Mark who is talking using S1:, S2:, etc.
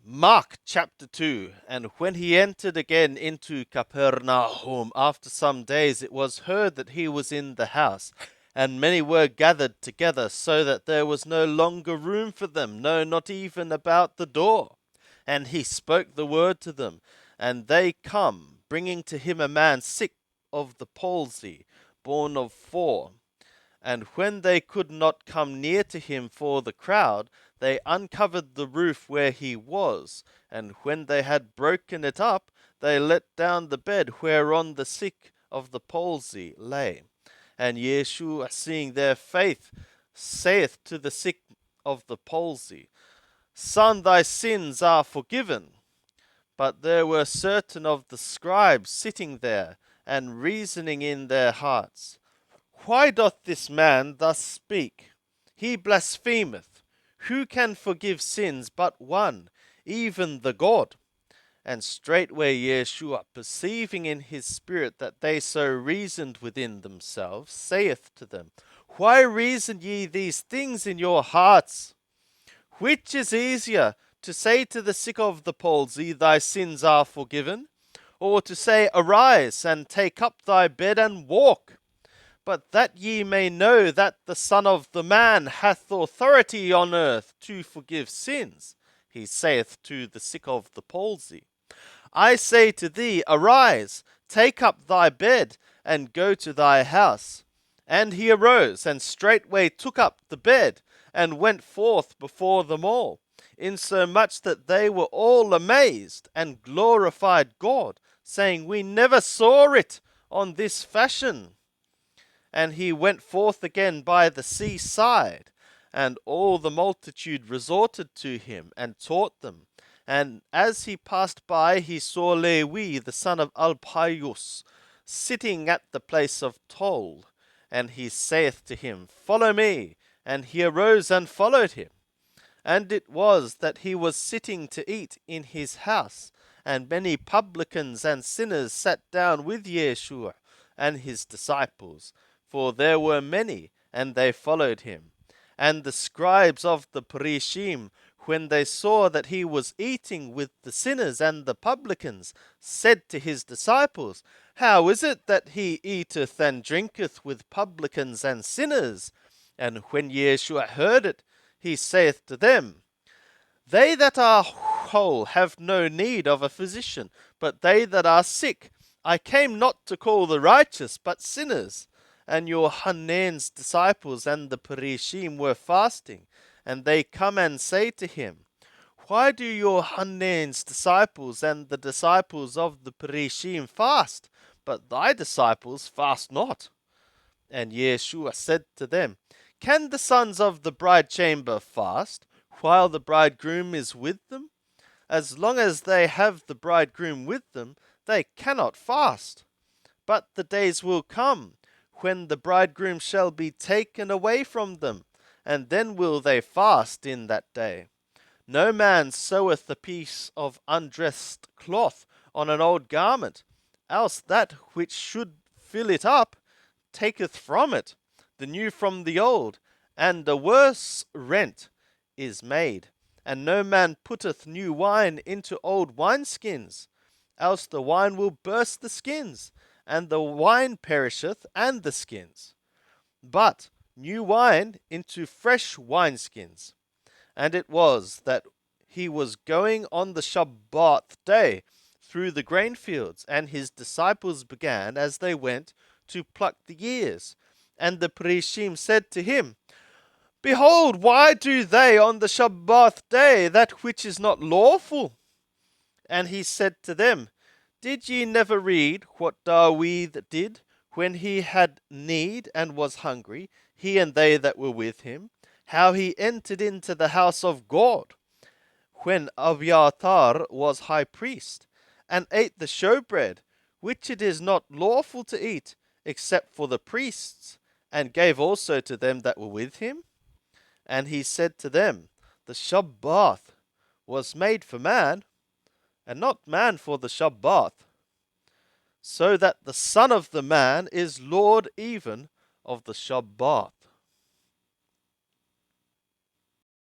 S1: Mark chapter 2. And when he entered again into Capernaum after some days, it was heard that he was in the house, and many were gathered together, so that there was no longer room for them, no, not even about the door. And he spoke the word to them, and they come, bringing to him a man sick of the palsy, born of 4. And when they could not come near to him for the crowd, they uncovered the roof where he was. And when they had broken it up, they let down the bed whereon the sick of the palsy lay. And Yeshua, seeing their faith, saith to the sick of the palsy, Son, thy sins are forgiven. But there were certain of the scribes sitting there, and reasoning in their hearts, Why doth this man thus speak? He blasphemeth. Who can forgive sins but one, even the God? And straightway Yeshua, perceiving in his spirit that they so reasoned within themselves, saith to them, Why reason ye these things in your hearts? Which is easier, to say to the sick of the palsy, Thy sins are forgiven, or to say, Arise, and take up thy bed and walk? But that ye may know that the Son of the Man hath authority on earth to forgive sins, he saith to the sick of the palsy, I say to thee, Arise, take up thy bed, and go to thy house. And he arose, and straightway took up the bed, and went forth before them all, insomuch that they were all amazed, and glorified God, saying, We never saw it on this fashion. And he went forth again by the seaside, and all the multitude resorted to him, and taught them. And as he passed by, he saw Lewi, the son of Alphaeus, sitting at the place of toll. And he saith to him, Follow me. And he arose and followed him. And it was that he was sitting to eat in his house, and many publicans and sinners sat down with Yeshua and his disciples, for there were many, and they followed him. And the scribes of the Parishim, when they saw that he was eating with the sinners and the publicans, said to his disciples, How is it that he eateth and drinketh with publicans and sinners? And when Yeshua heard it, he saith to them, They that are whole have no need of a physician, but they that are sick. I came not to call the righteous, but sinners. And Yohanan's disciples and the Parishim were fasting, and they come and say to him, Why do Yohanan's disciples and the disciples of the Parishim fast, but thy disciples fast not? And Yeshua said to them, Can the sons of the bride chamber fast, while the bridegroom is with them? As long as they have the bridegroom with them, they cannot fast. But the days will come, when the bridegroom shall be taken away from them, and then will they fast in that day. No man seweth a piece of undressed cloth on an old garment, else that which should fill it up taketh from it the new from the old, and a worse rent is made. And no man putteth new wine into old wineskins, else the wine will burst the skins, and the wine perisheth, and the skins. But new wine into fresh wineskins. And it was that he was going on the Shabbat day through the grain fields, and his disciples began, as they went, to pluck the ears. And the Parishim said to him, Behold, why do they on the Shabbat day that which is not lawful? And he said to them, Did ye never read what David did when he had need and was hungry, he and they that were with him, how he entered into the house of God, when Abiathar was high priest, and ate the showbread, which it is not lawful to eat, except for the priests, and gave also to them that were with him? And he said to them, The Shabbat was made for man, and not man for the Shabbat, so that the Son of the Man is Lord even of the Shabbat.